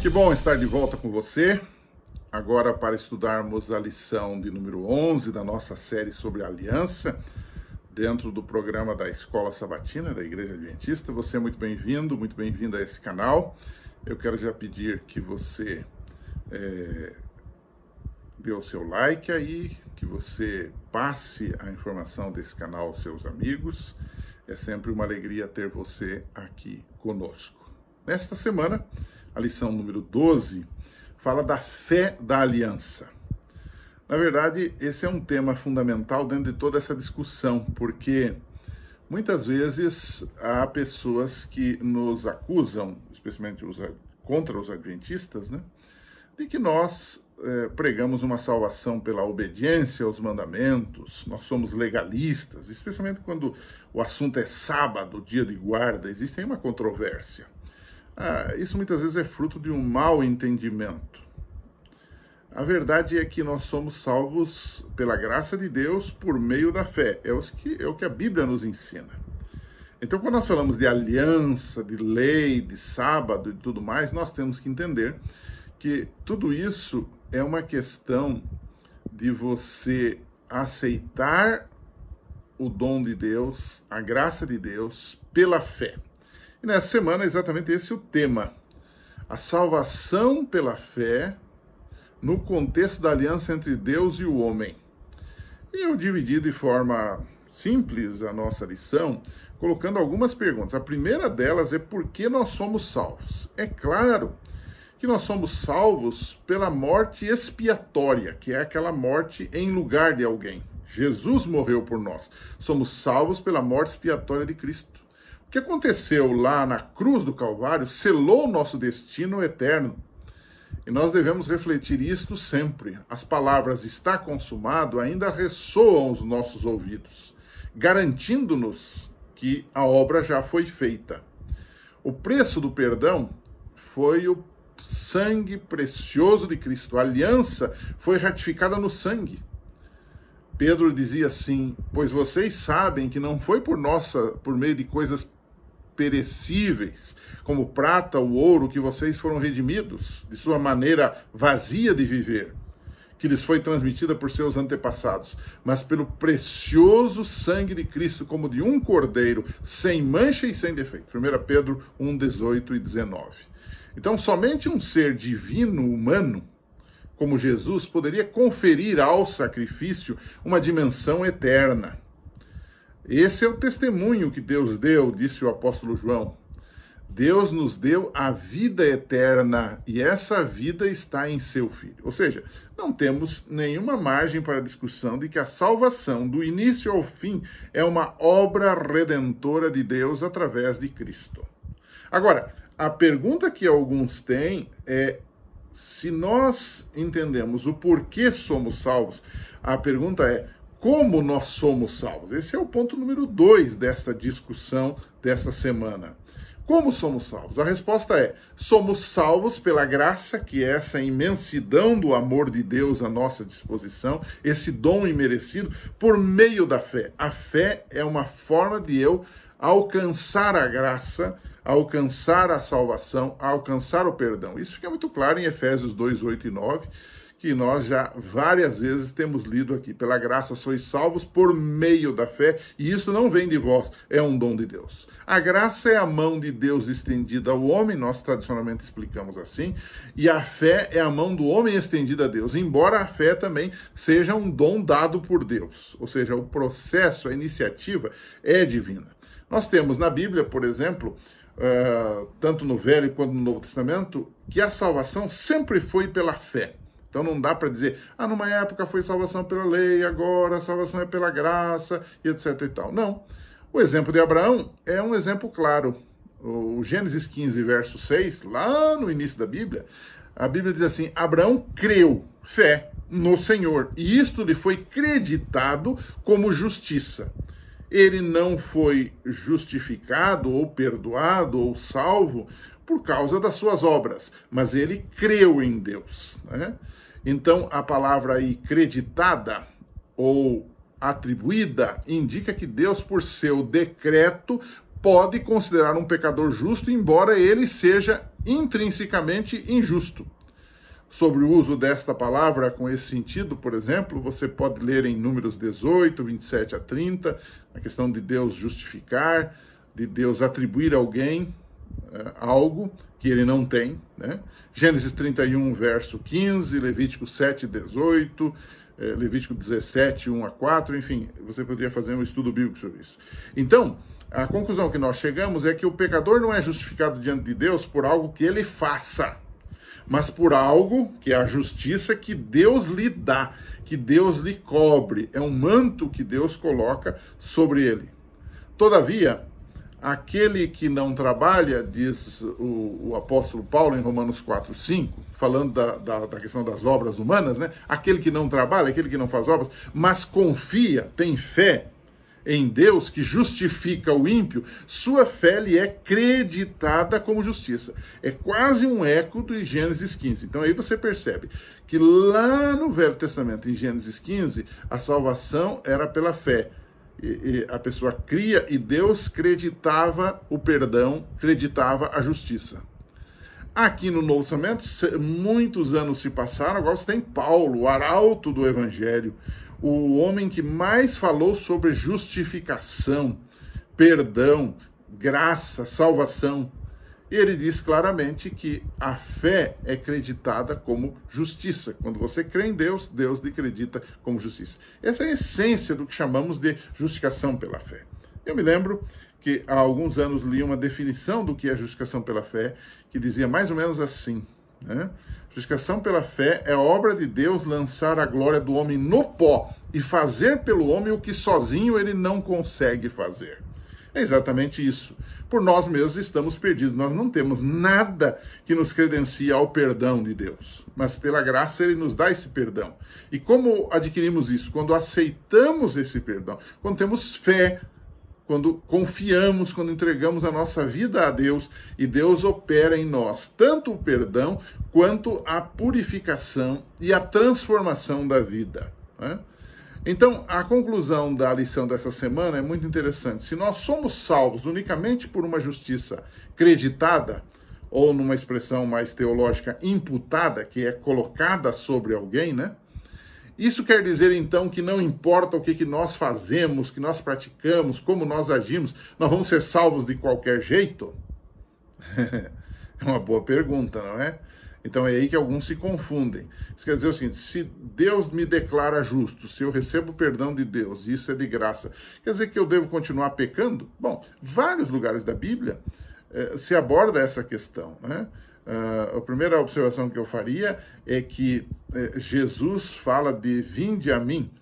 Que bom estar de volta com você, agora para estudarmos a lição de número 11 da nossa série sobre aliança, dentro do programa da Escola Sabatina da Igreja Adventista. Você é muito bem-vindo, muito bem-vinda a esse canal. Eu quero já pedir que você dê o seu like aí, que você passe a informação desse canal aos seus amigos. É sempre uma alegria ter você aqui conosco. Nesta semana, a lição número 12 fala da fé da aliança. Na verdade, esse é um tema fundamental dentro de toda essa discussão, porque muitas vezes há pessoas que nos acusam, especialmente contra os adventistas, né, de que nós pregamos uma salvação pela obediência aos mandamentos, nós somos legalistas, especialmente quando o assunto é sábado, dia de guarda, existe aí uma controvérsia. Isso muitas vezes é fruto de um mau entendimento. A verdade é que nós somos salvos pela graça de Deus por meio da fé. É o que a Bíblia nos ensina. Então, quando nós falamos de aliança, de lei, de sábado e tudo mais, nós temos que entender que tudo isso é uma questão de você aceitar o dom de Deus, a graça de Deus, pela fé. E nessa semana é exatamente esse o tema. A salvação pela fé no contexto da aliança entre Deus e o homem. E eu dividi de forma simples a nossa lição, colocando algumas perguntas. A primeira delas é por que nós somos salvos. É claro que nós somos salvos pela morte expiatória, que é aquela morte em lugar de alguém. Jesus morreu por nós. Somos salvos pela morte expiatória de Cristo. O que aconteceu lá na cruz do Calvário selou o nosso destino eterno. E nós devemos refletir isto sempre. As palavras "está consumado" ainda ressoam aos nossos ouvidos, garantindo-nos que a obra já foi feita. O preço do perdão foi o sangue precioso de Cristo. A aliança foi ratificada no sangue. Pedro dizia assim: pois vocês sabem que não foi por meio de coisas perecíveis, como prata ou ouro, que vocês foram redimidos de sua maneira vazia de viver, que lhes foi transmitida por seus antepassados, mas pelo precioso sangue de Cristo, como de um cordeiro, sem mancha e sem defeito. 1 Pedro 1, 18 e 19. Então, somente um ser divino, humano, como Jesus, poderia conferir ao sacrifício uma dimensão eterna. Esse é o testemunho que Deus deu, disse o apóstolo João. Deus nos deu a vida eterna e essa vida está em seu Filho. Ou seja, não temos nenhuma margem para discussão de que a salvação, do início ao fim, é uma obra redentora de Deus através de Cristo. Agora, a pergunta que alguns têm é: se nós entendemos o porquê somos salvos, a pergunta é: como nós somos salvos? Esse é o ponto número 2 desta discussão desta semana. Como somos salvos? A resposta é: somos salvos pela graça, que é essa imensidão do amor de Deus à nossa disposição, esse dom imerecido, por meio da fé. A fé é uma forma de eu alcançar a graça, alcançar a salvação, alcançar o perdão. Isso fica muito claro em Efésios 2, 8 e 9, que nós já várias vezes temos lido aqui. Pela graça sois salvos por meio da fé, e isso não vem de vós, é um dom de Deus. A graça é a mão de Deus estendida ao homem, nós tradicionalmente explicamos assim, e a fé é a mão do homem estendida a Deus, embora a fé também seja um dom dado por Deus, ou seja, o processo, a iniciativa é divina. Nós temos na Bíblia, por exemplo, tanto no Velho quanto no Novo Testamento, que a salvação sempre foi pela fé. Então não dá para dizer, numa época foi salvação pela lei, agora a salvação é pela graça, e etc e tal. Não. O exemplo de Abraão é um exemplo claro. O Gênesis 15, verso 6, lá no início da Bíblia, a Bíblia diz assim: Abraão creu, fé, no Senhor, e isto lhe foi creditado como justiça. Ele não foi justificado, ou perdoado, ou salvo por causa das suas obras, mas ele creu em Deus, né? Então, a palavra aí, creditada ou atribuída, indica que Deus, por seu decreto, pode considerar um pecador justo, embora ele seja intrinsecamente injusto. Sobre o uso desta palavra com esse sentido, por exemplo, você pode ler em Números 18, 27 a 30, a questão de Deus justificar, de Deus atribuir a alguém algo que ele não tem, né? Gênesis 31, verso 15, Levítico 7, 18, Levítico 17, 1 a 4, enfim, você poderia fazer um estudo bíblico sobre isso. Então, a conclusão que nós chegamos é que o pecador não é justificado diante de Deus por algo que ele faça, mas por algo que é a justiça que Deus lhe dá, que Deus lhe cobre, é um manto que Deus coloca sobre ele. Todavia, aquele que não trabalha, diz o apóstolo Paulo em Romanos 4, 5, falando da questão das obras humanas, né? Aquele que não trabalha, aquele que não faz obras, mas confia, tem fé em Deus que justifica o ímpio, sua fé lhe é creditada como justiça. É quase um eco de Gênesis 15. Então aí você percebe que lá no Velho Testamento, em Gênesis 15, a salvação era pela fé. E a pessoa cria e Deus creditava o perdão, creditava a justiça. Aqui no Novo Testamento, muitos anos se passaram, agora você tem Paulo, o arauto do Evangelho, o homem que mais falou sobre justificação, perdão, graça, salvação. E ele diz claramente que a fé é creditada como justiça. Quando você crê em Deus, Deus lhe acredita como justiça. Essa é a essência do que chamamos de justificação pela fé. Eu me lembro que há alguns anos li uma definição do que é justificação pela fé, que dizia mais ou menos assim, né? Justificação pela fé é a obra de Deus lançar a glória do homem no pó e fazer pelo homem o que sozinho ele não consegue fazer. É exatamente isso. Por nós mesmos estamos perdidos. Nós não temos nada que nos credencie ao perdão de Deus. Mas pela graça ele nos dá esse perdão. E como adquirimos isso? Quando aceitamos esse perdão. Quando temos fé, quando confiamos, quando entregamos a nossa vida a Deus e Deus opera em nós tanto o perdão quanto a purificação e a transformação da vida, né? Então, a conclusão da lição dessa semana é muito interessante. Se nós somos salvos unicamente por uma justiça creditada, ou numa expressão mais teológica, imputada, que é colocada sobre alguém, né? Isso quer dizer, então, que não importa o que nós fazemos, que nós praticamos, como nós agimos, nós vamos ser salvos de qualquer jeito? É uma boa pergunta, não é? Então é aí que alguns se confundem. Isso quer dizer o seguinte: se Deus me declara justo, se eu recebo o perdão de Deus, isso é de graça, quer dizer que eu devo continuar pecando? Bom, vários lugares da Bíblia se aborda essa questão, né? A primeira observação que eu faria é que Jesus fala de vinde a mim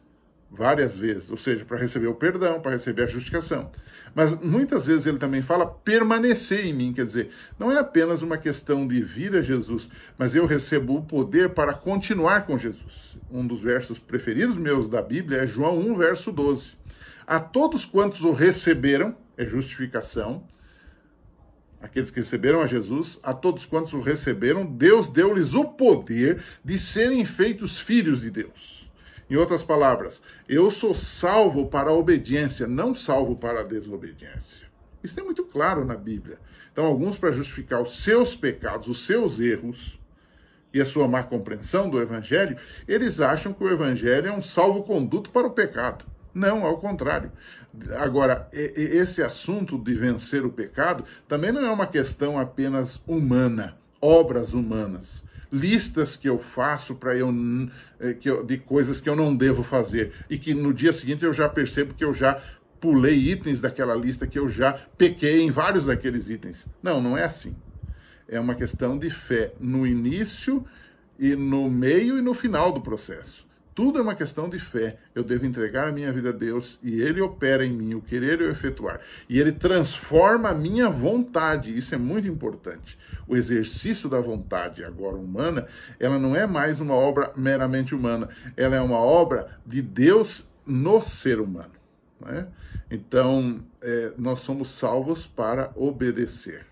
várias vezes, ou seja, para receber o perdão, para receber a justificação. Mas muitas vezes ele também fala permanecer em mim, quer dizer, não é apenas uma questão de vir a Jesus, mas eu recebo o poder para continuar com Jesus. Um dos versos preferidos meus da Bíblia é João 1, verso 12. A todos quantos o receberam, é justificação, aqueles que receberam a Jesus, a todos quantos o receberam, Deus deu-lhes o poder de serem feitos filhos de Deus. Em outras palavras, eu sou salvo para a obediência, não salvo para a desobediência. Isso é muito claro na Bíblia. Então, alguns, para justificar os seus pecados, os seus erros e a sua má compreensão do Evangelho, eles acham que o Evangelho é um salvo-conduto para o pecado. Não, ao contrário. Agora, esse assunto de vencer o pecado também não é uma questão apenas humana, obras humanas. Listas que eu faço de coisas que eu não devo fazer e que no dia seguinte eu já percebo que eu já pulei itens daquela lista, que eu já pequei em vários daqueles itens. Não, não é assim. É uma questão de fé no início e no meio e no final do processo. Tudo é uma questão de fé. Eu devo entregar a minha vida a Deus e Ele opera em mim, o querer e o efetuar. E Ele transforma a minha vontade. Isso é muito importante. O exercício da vontade, agora humana, ela não é mais uma obra meramente humana. Ela é uma obra de Deus no ser humano, não é? Então, nós somos salvos para obedecer.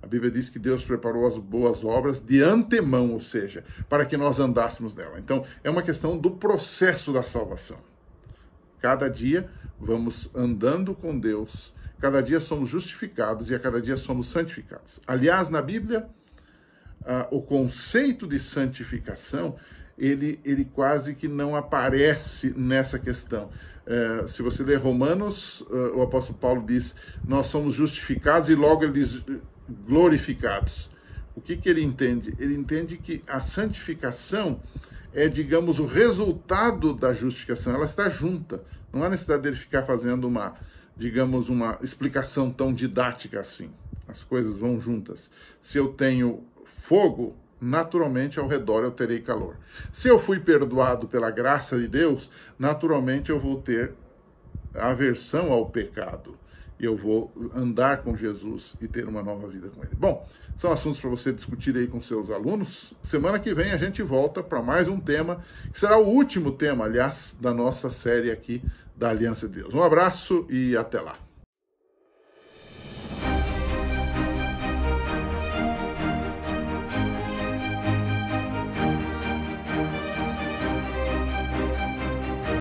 A Bíblia diz que Deus preparou as boas obras de antemão, ou seja, para que nós andássemos nela. Então, é uma questão do processo da salvação. Cada dia vamos andando com Deus, cada dia somos justificados e a cada dia somos santificados. Aliás, na Bíblia, o conceito de santificação, ele quase que não aparece nessa questão. Se você ler Romanos, o apóstolo Paulo diz, nós somos justificados, e logo ele diz glorificados. O que ele entende? Ele entende que a santificação é, digamos, o resultado da justificação. Ela está junta. Não há necessidade dele ficar fazendo uma explicação tão didática assim. As coisas vão juntas. Se eu tenho fogo, naturalmente ao redor eu terei calor. Se eu fui perdoado pela graça de Deus, naturalmente eu vou ter aversão ao pecado. E eu vou andar com Jesus e ter uma nova vida com Ele. Bom, são assuntos para você discutir aí com seus alunos. Semana que vem a gente volta para mais um tema, que será o último tema, aliás, da nossa série aqui da Aliança de Deus. Um abraço e até lá.